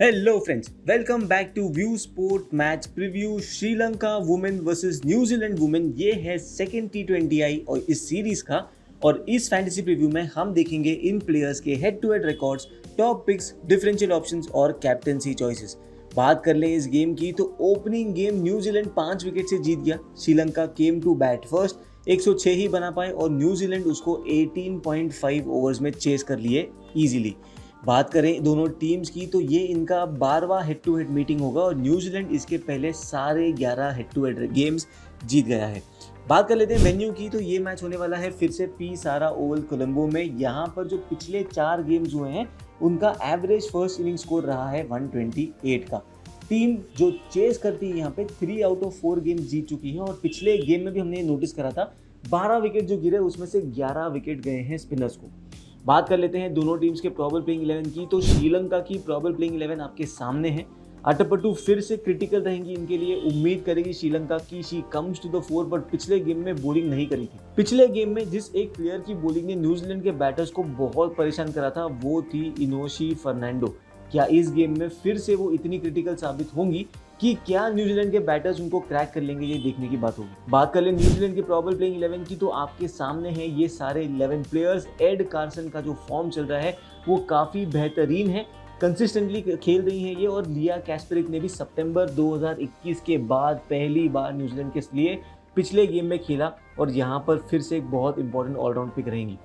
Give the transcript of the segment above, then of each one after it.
Hello friends, welcome back to view sport match preview. Sri Lanka women versus New Zealand women, ये है second T20I और इस series का। और इस फैंटेसी प्रीव्यू में हम देखेंगे इन प्लेयर्स के head to head records, top picks, differential options और कैप्टेंसी चॉइसेस। बात कर लें इस गेम की तो ओपनिंग गेम न्यूजीलैंड 5 विकेट से जीत गया। Sri Lanka came to bat first, 106 ही बना पाए और न्यूजीलैंड उसको 18.5 ओवर्स में चेस कर लिए इजीली। बात करें दोनों टीम्स की तो ये इनका 12वां हेड टू हेड मीटिंग होगा और न्यूजीलैंड इसके पहले सारे 11 हेड टू हेड गेम्स जीत गया है। बात कर लेते हैं वेन्यू की तो ये मैच होने वाला है फिर से पी सारा ओवल कोलंबो में। यहाँ पर जो पिछले 4 गेम्स हुए हैं उनका एवरेज फर्स्ट इनिंग स्कोर रहा है 128 का। टीम जो चेस करती है यहाँ पे 3 आउट ऑफ 4 गेम जीत चुकी है और पिछले गेम में भी हमने नोटिस करा था 12 विकेट जो गिरे उसमें से 11 विकेट गए हैं स्पिनर्स को। बात कर लेते हैं दोनों टीम्स के प्रॉबल प्लेइंग 11 की तो श्रीलंका की प्रॉबल प्लेइंग 11 आपके सामने है। अटपटू फिर से क्रिटिकल रहेंगी इनके लिए। उम्मीद करेगी श्रीलंका की she comes to the four, but पिछले गेम में बॉलिंग नहीं करी थी। पिछले गेम में जिस एक प्लेयर की बॉलिंग ने न्यूजीलैंड के बैटर्स को बहुत परेशान करा था वो थी इनोशी फर्नांडो। क्या इस गेम में फिर से वो इतनी क्रिटिकल साबित होंगी कि क्या न्यूजीलैंड के बैटर्स उनको क्रैक कर लेंगे, ये देखने की बात होगी। बात कर ले न्यूजीलैंड के प्रॉबल प्लेइंग 11 की तो आपके सामने है ये सारे 11 प्लेयर्स। एड कार्सन का जो फॉर्म चल रहा है वो काफ़ी बेहतरीन है, कंसिस्टेंटली खेल रही हैं ये। और लिया कैस्परिक ने भी सितंबर 2021 के बाद पहली बार न्यूजीलैंड के लिए पिछले गेम में खेला और यहाँ पर फिर से एक बहुत इंपॉर्टेंट ऑलराउंड पिक रहेंगी।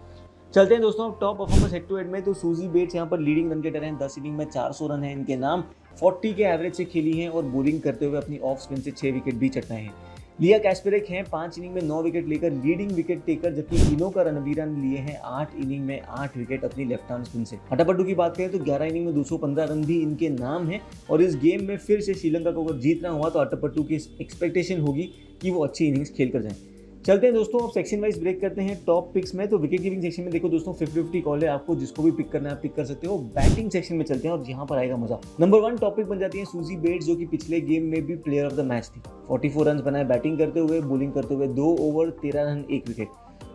चलते हैं दोस्तों top performance head to head में तो सूजी बेट्स यहाँ पर लीडिंग रन गेटर हैं। 10 इनिंग में 400 रन है इनके नाम। 40 के एवरेज से खेली हैं और बॉलिंग करते हुए अपनी ऑफ स्पिन से 6 विकेट भी चटकाए हैं। लिया कैस्परिक हैं 5 इनिंग में 9 विकेट लेकर लीडिंग विकेट टेकर, जबकि इनो का रणवीरा ने लिए हैं 8 इनिंग में 8 विकेट अपनी लेफ्ट हैंड स्पिन से। अटापट्टू की बात करें तो 11 इनिंग में 215 रन भी इनके नाम है और इस गेम में फिर से श्रीलंका को अगर जीतना हुआ तो अटापट्टू की एक्सपेक्टेशन होगी कि वो अच्छी इनिंग्स खेल कर जाएं। चलते हैं दोस्तों अब सेक्शन वाइज ब्रेक करते हैं टॉप पिक्स में। तो विकेट कीपिंग सेक्शन में देखो दोस्तों 50-50 कॉल है, आपको जिसको भी पिक करना है आप पिक कर सकते हो। बैटिंग सेक्शन में चलते हैं और यहाँ पर आएगा मजा। नंबर 1 टॉपिक बन जाती है सूजी बेट्स, जो कि पिछले गेम में भी प्लेयर ऑफ द मैच थी। 44 रन बनाए बैटिंग करते हुए, बॉलिंग करते हुए 2 ओवर 13 रन 1 विकेट।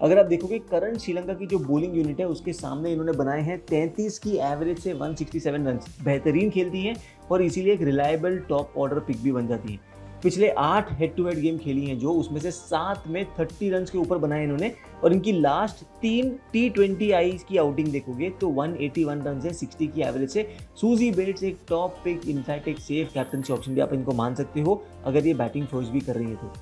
अगर आप देखोगे करंट श्रीलंका की जो बॉलिंग यूनिट है उसके सामने इन्होंने बनाए हैं 33 की एवरेज से 167 रन। बेहतरीन खेलती हैं और इसीलिए एक रिलायबल टॉप ऑर्डर पिक भी बन जाती है। पिछले 8 हेड टू हेड गेम खेली हैं जो, उसमें से 7 में 30 रन के ऊपर बनाए इन्होंने और इनकी लास्ट 3 T20I की आउटिंग देखोगे तो 181 रन है 60 की एवरेज से। सूजी बेट्स एक टॉप पिक, इनफैक्ट एक सेफ कैप्टनसी ऑप्शन भी आप इनको मान सकते हो अगर ये बैटिंग फर्स्ट भी कर रही है तो।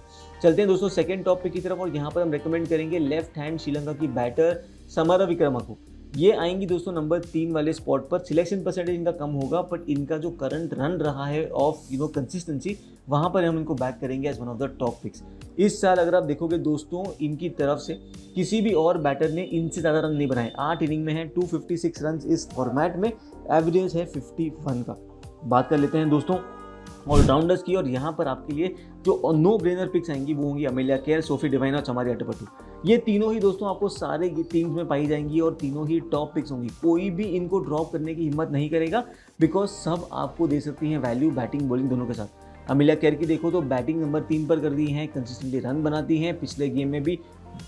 चलते हैं दोस्तों सेकंड टॉप पिक की तरफ और यहाँ पर हम रेकमेंड करेंगे लेफ्ट हैंड श्रीलंका की बैटर समारा विक्रमा को। ये आएंगी दोस्तों नंबर 3 वाले स्पॉट पर। सिलेक्शन परसेंटेज इनका कम होगा बट इनका जो करंट रन रहा है ऑफ कंसिस्टेंसी, वहाँ पर हम इनको बैक करेंगे as one of the top picks. इस साल अगर आप देखोगे दोस्तों इनकी तरफ से किसी भी और बैटर ने इनसे ज़्यादा रन नहीं बनाए। 8 इनिंग में है 256 रन इस फॉर्मेट में, एवरेज है 51 का। बात कर लेते हैं दोस्तों ऑलराउंडर्स की और यहाँ पर आपके लिए जो नो ब्रेनर पिक्स आएंगी वो होंगी अमेलिया केयर, सोफी डिवाइन और चमारी अटपटू। ये तीनों ही दोस्तों आपको सारे टीम्स में पाई जाएंगी और तीनों ही टॉप पिक्स होंगी। कोई भी इनको ड्रॉप करने की हिम्मत नहीं करेगा बिकॉज सब आपको दे सकती हैं वैल्यू बैटिंग बॉलिंग दोनों के साथ। अमेलिया केयर की देखो तो बैटिंग नंबर 3 पर कर दी हैं, कंसिस्टेंटली रन बनाती हैं। पिछले गेम में भी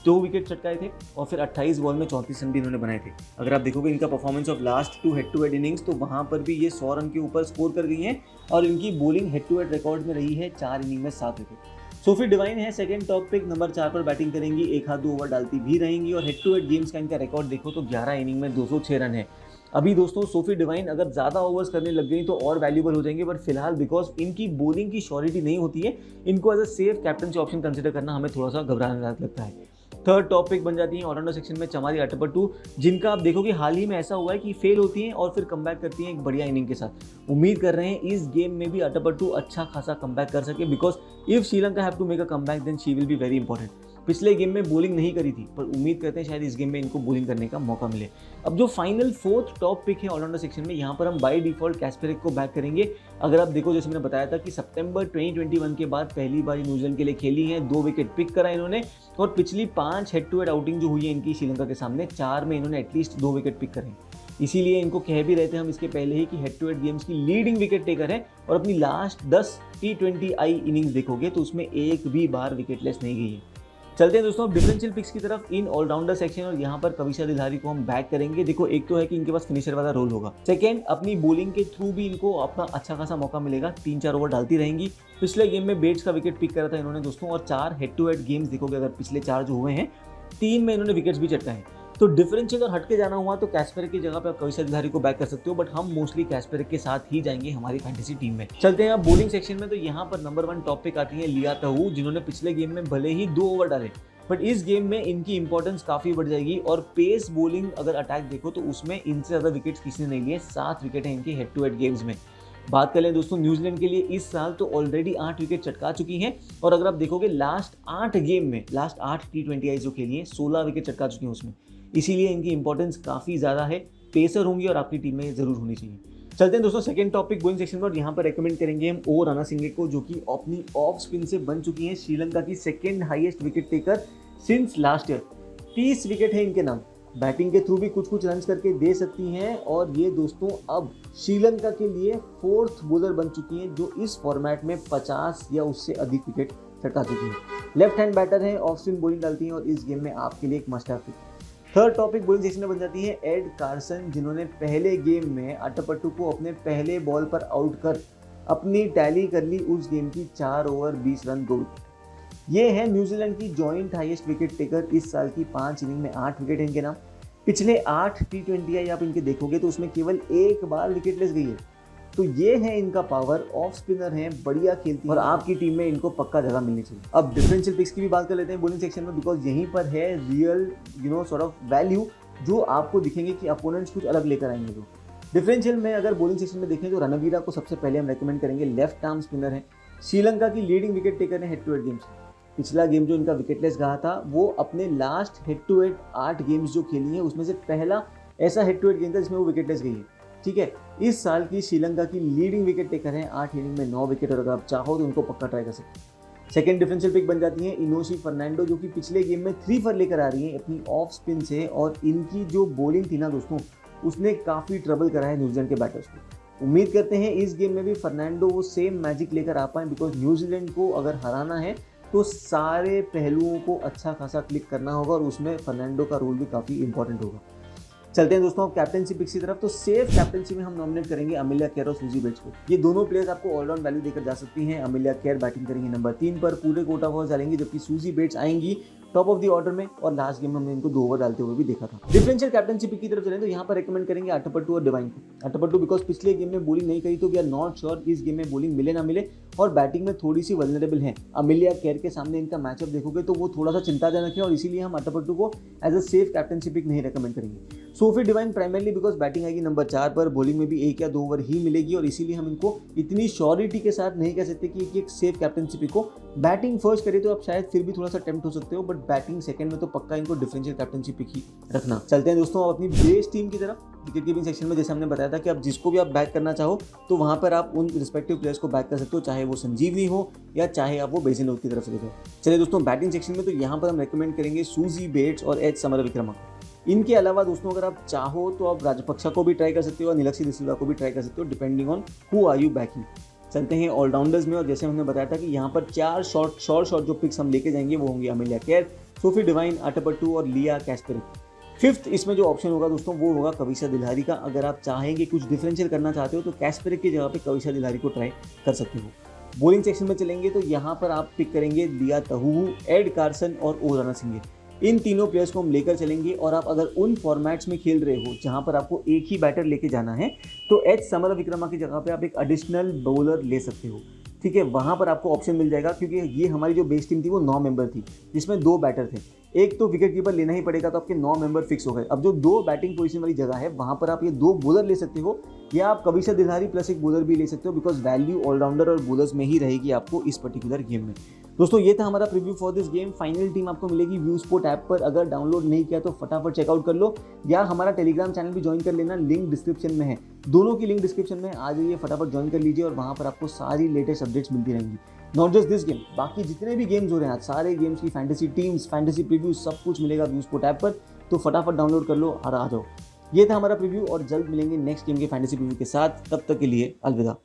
2 विकेट चटकाए थे और फिर 28 बॉल में 34 रन भी इन्होंने बनाए थे। अगर आप देखोगे इनका performance of last 2 head to head innings तो वहाँ पर भी ये 100 रन के ऊपर स्कोर कर गई हैं और इनकी bowling head to head record में रही है 4 इनिंग में 7 विकेट। सोफी डिवाइन है सेकंड टॉप पिक, नंबर 4 पर बैटिंग करेंगी, 1-2 ओवर डालती भी रहेंगी और हेड टू हेड गेम्स का इनका रिकॉर्ड देखो तो 11 इनिंग में 206 रन है। अभी दोस्तों सोफी डिवाइन अगर ज़्यादा ओवर्स करने लग गई तो और वैल्यूबल हो जाएंगे, बट फिलहाल बिकॉज इनकी बॉलिंग की श्योरिटी नहीं होती है, इनको as a safe captaincy option consider करना हमें थोड़ा सा घबराने लगता है। थर्ड टॉपिक बन जाती हैं ऑलराउंडर सेक्शन में चमारी अटपट्टू, जिनका आप देखोगे हाल ही में ऐसा हुआ है कि फेल होती हैं और फिर कमबैक करती हैं एक बढ़िया इनिंग के साथ। उम्मीद कर रहे हैं इस गेम में भी अटपट्टू अच्छा खासा कमबैक कर सके because if Sri Lanka have to make a comeback then she will be very important. पिछले गेम में बॉलिंग नहीं करी थी पर उम्मीद करते हैं शायद इस गेम में इनको बॉलिंग करने का मौका मिले। अब जो फाइनल 4th टॉप पिक है ऑलराउंडर सेक्शन में, यहाँ पर हम बाय डिफॉल्ट कैस्परिक को बैक करेंगे। अगर आप देखो जैसे मैंने बताया था कि सितंबर 2021 के बाद पहली बार न्यूजीलैंड के लिए खेली है, 2 विकेट पिक करा इन्होंने और पिछली 5 हेड टू हेड आउटिंग जो हुई है इनकी श्रीलंका के सामने 4 में इन्होंने एटलीस्ट 2 विकेट पिक करे। इसीलिए इनको कह भी रहे थे हम इसके पहले ही कि हेड टू हेड गेम्स की लीडिंग विकेट टेकर है और अपनी लास्ट 10 T20I इनिंग्स देखोगे तो उसमें एक भी बार विकेटलेस नहीं गई है। चलते हैं दोस्तों डिफरेंशियल पिक्स की तरफ इन ऑलराउंडर सेक्शन, और यहाँ पर कविशा दिलहारी को हम बैक करेंगे। देखो एक तो है कि इनके पास फिनिशर वाला रोल होगा, सेकंड अपनी बॉलिंग के थ्रू भी इनको अपना अच्छा खासा मौका मिलेगा, 3-4 ओवर डालती रहेंगी। पिछले गेम में बेट्स का विकेट पिक करा था इन्होंने दोस्तों, और 4 हेड टू हेड गेम्स देखोगे अगर पिछले 4 जो हुए हैं 3 में इन्होंने विकेट्स भी चटकाए हैं। तो डिफरेंशियल अगर हटके जाना हुआ तो कैस्पेरिक की जगह पे आप कविशा दिलहारी को बैक कर सकते हो, बट हम मोस्टली कैस्पेरिक के साथ ही जाएंगे हमारी फैंटेसी टीम में। चलते हैं अब बॉलिंग सेक्शन में, तो यहाँ पर नंबर 1 टॉप पे आती है लिया तहू, जिन्होंने पिछले गेम में भले ही 2 ओवर डाले बट इस गेम में इनकी इंपॉर्टेंस काफी बढ़ जाएगी। और पेस बॉलिंग अगर अटैक देखो तो उसमें इनसे ज्यादा विकेट्स किसी ने नहीं लिए, 7 विकेट है इनकी हेड टू हेड गेम्स में। बात कर लें दोस्तों न्यूजीलैंड के लिए इस साल तो ऑलरेडी 8 विकेट चटका चुकी हैं, और अगर आप देखोगे लास्ट 8 गेम में, लास्ट 8 T20I जो खेली है 16 विकेट चटका चुकी हैं उसमें, इसीलिए इनकी इंपॉर्टेंस काफ़ी ज़्यादा है। पेसर होंगी और आपकी टीम में ज़रूर होनी चाहिए। चलते हैं दोस्तों सेकंड टॉपिक बॉलिंग सेक्शन में, और यहाँ पर रेकमेंड करेंगे हम ओ रणसिंगे को, जो कि अपनी ऑफ स्पिन से बन चुकी हैं श्रीलंका की second highest wicket taker since last year. 30 wicket है इनके नाम, बैटिंग के थ्रू भी कुछ रन्स करके दे सकती हैं, और ये दोस्तों अब श्रीलंका के लिए 4th बॉलर बन चुकी हैं जो इस फॉर्मेट में 50 या उससे अधिक विकेट चटका चुकी हैं। लेफ्ट हैंड बैटर हैं, ऑफ स्पिन बॉलिंग डालती हैं, और इस गेम में आपके लिए एक must have pick. Third topic bowling section में बन जाती है एड कार्सन, जिन्होंने पहले गेम में अट्टापट्टू को अपने पहले बॉल पर आउट कर अपनी टैली कर ली उस गेम की 4 ओवर 20 रन 2 विकेट। ये है न्यूजीलैंड की जॉइंट हाईएस्ट विकेट टेकर इस साल की। 5 इनिंग में 8 विकेट है इनके नाम। पिछले 8 T20I आप इनके देखोगे तो उसमें केवल एक बार विकेट लेस गई है। तो ये है इनका पावर, ऑफ स्पिनर हैं, बढ़िया खेलती है, और आपकी टीम में इनको पक्का जगह मिलनी चाहिए। अब डिफरेंशियल पिक्स की भी बात कर लेते हैं बॉलिंग सेक्शन में, बिकॉज यहीं पर है रियल सॉर्ट ऑफ वैल्यू जो आपको दिखेंगे कि अपोनेंट्स कुछ अलग लेकर आएंगे। तो डिफरेंशियल में अगर बॉलिंग सेक्शन में देखें तो रणवीरा को सबसे पहले हम रेकमेंड करेंगे। लेफ्ट आर्म स्पिनर है, श्रीलंका की लीडिंग विकेट टेकर है हेड टू हेड गेम्स। पिछला गेम जो इनका विकेटलेस गया था वो अपने last head to head 8 games जो खेली हैं उसमें से पहला ऐसा हेड टू हेड गेम था जिसमें वो विकेटलेस गई है। ठीक है, इस साल की श्रीलंका की लीडिंग विकेट टेकर है, 8 इनिंग में 9 विकेट, और अगर आप चाहो तो उनको पक्का ट्राई कर सकते हैं। सेकंड डिफरेंशियल पिक बन जाती है इनोशी फर्नांडो, जो कि पिछले गेम में 3 फॉर लेकर आ रही है अपनी ऑफ स्पिन से, और इनकी जो बॉलिंग थी ना दोस्तों उसने काफ़ी ट्रबल करा है न्यूजीलैंड के बैटर्स को। उम्मीद करते हैं इस गेम में भी फर्नांडो वो सेम मैजिक लेकर आ पाए, बिकॉज न्यूजीलैंड को अगर हराना है तो सारे पहलुओं को अच्छा खासा क्लिक करना होगा, और उसमें फर्नांडो का रोल भी काफ़ी इंपॉर्टेंट होगा। चलते हैं दोस्तों अब कैप्टनसी पिक्स की तरफ, तो सेफ कैप्टनसी में हम नॉमिनेट करेंगे अमेलिया केयर और सूजी बेट्स को। ये दोनों प्लेयर्स आपको ऑलराउंड वैल्यू देकर जा सकती हैं। अमेलिया केयर बैटिंग करेंगे नंबर 3 पर, पूरे कोटा फॉर्स डालेंगी, जबकि सूजी बेट्स आएंगी टॉप ऑफ द ऑर्डर में, और लास्ट गेम में हमने इनको 2 ओवर डालते हुए भी देखा था। डिफरेंशियल कैप्टनसी पिक की तरफ चलें तो यहाँ पर रेकमेंड करेंगे अट्टापट्टू और डिवाइन को। अट्टापट्टू बिकॉज पिछले गेम में बॉलिंग नहीं करी तो वी आर नॉट श्योर इस गेम में बॉलिंग मिले ना मिले, और बैटिंग में थोड़ी सी वल्नरेबल है। अमेलिया केयर के सामने इनका मैचअप देखोगे तो वो थोड़ा सा चिंताजनक है, और इसीलिए हम अट्टापट्टू को as a safe captaincy pick नहीं रेकमेंड करेंगे। Sophie Devine primarily because batting आएगी नंबर 4 पर, बॉलिंग में भी 1 या 2 ओवर ही मिलेगी, और इसीलिए हम इनको इतनी श्योरिटी के साथ नहीं कह सकते कि एक सेफ कैप्टनसी पिक हो। बैटिंग फर्स्ट करे तो आप शायद फिर भी थोड़ा सा टेम्प्ट हो सकते हो, बट बैटिंग सेकंड में तो पक्का इनको डिफरेंशियल कैप्टनसी पिक ही रखना। चलते हैं दोस्तों अब अपनी बेस टीम की तरफ। विकेट कीपिंग सेक्शन में जैसे हमने बताया था कि आप जिसको भी आप बैक करना चाहो तो वहां पर आप उन रिस्पेक्टिव प्लेयर्स को बैक कर सकते हो, चाहे वो संजीवनी हो या चाहे आप वो बेसिन की तरफ से देखो। चलिए दोस्तों बैटिंग सेक्शन में तो यहाँ पर हम रेकमेंड करेंगे सूजी बेट्स और एच समरविक्रमा। इनके अलावा दोस्तों अगर आप चाहो तो आप राजपक्षा को भी ट्राई कर सकते हो और निलक्षी डिसिल्वा को भी ट्राई कर सकते हो, depending on who are you backing. चलते हैं ऑलराउंडर्स में, और जैसे हमने बताया था कि यहाँ पर 4 शॉर्ट जो पिक्स हम लेके जाएंगे वो होंगे Amelia care, Sophie Devine, Atapattu और लिया कैस्पेरिक। 5th इसमें जो ऑप्शन होगा दोस्तों वो होगा कविशा दिलहारी का। अगर आप चाहेंगे कुछ डिफरेंशियल करना चाहते हो तो कैस्पेरिक की जगह पे कविशा दिलहारी को ट्राई कर सकते हो। बॉलिंग सेक्शन में चलेंगे तो यहाँ पर आप पिक करेंगे लिया तहू, एड कार्सन और ओ रणसिंगे। इन तीनों प्लेयर्स को हम लेकर चलेंगे, और आप अगर उन फॉर्मेट्स में खेल रहे हो जहां पर आपको एक ही बैटर लेके जाना है तो एच समरविक्रमा की जगह पे आप एक एडिशनल बॉलर ले सकते हो। ठीक है, वहां पर आपको ऑप्शन मिल जाएगा, क्योंकि ये हमारी जो बेस टीम थी वो 9 मेंबर थी, जिसमें 2 बैटर थे। एक तो विकेट कीपर लेना ही पड़ेगा, तो आपके 9 मेंबर फिक्स हो गए। अब जो 2 बैटिंग पोजीशन वाली जगह है वहां पर आप ये 2 बॉलर ले सकते हो, या आप कविशा दिलहारी प्लस एक बॉलर भी ले सकते हो, बिकॉज वैल्यू ऑलराउंडर और बॉलर्स में ही रहेगी आपको इस पर्टिकुलर गेम में। दोस्तों ये था हमारा preview for this game. Final team आपको मिलेगी व्यू स्पोर्ट ऐप पर। अगर डाउनलोड नहीं किया तो फटाफट चेकआउट कर लो, या हमारा टेलीग्राम चैनल भी ज्वाइन कर लेना, लिंक डिस्क्रिप्शन में है। दोनों की लिंक डिस्क्रिप्शन में आ जाइए, फटाफट ज्वाइन कर लीजिए, और वहाँ पर आपको सारी लेटेस्ट अपडेट्स मिलती रहेंगी। नॉट जस्ट दिस गेम, बाकी जितने भी गेम्स हो रहे हैं आज, सारे गेम्स की फैंटेसी टीम्स, फैंटेसी प्रीव्यू सब कुछ मिलेगा व्यू स्पोर्ट ऐप पर। तो फटाफट डाउनलोड कर लो और आ जाओ। ये था हमारा प्रीव्यू, और जल्द मिलेंगे नेक्स्ट गेम के फैंटेसी प्रीव्यू के साथ। तब तक के लिए अलविदा।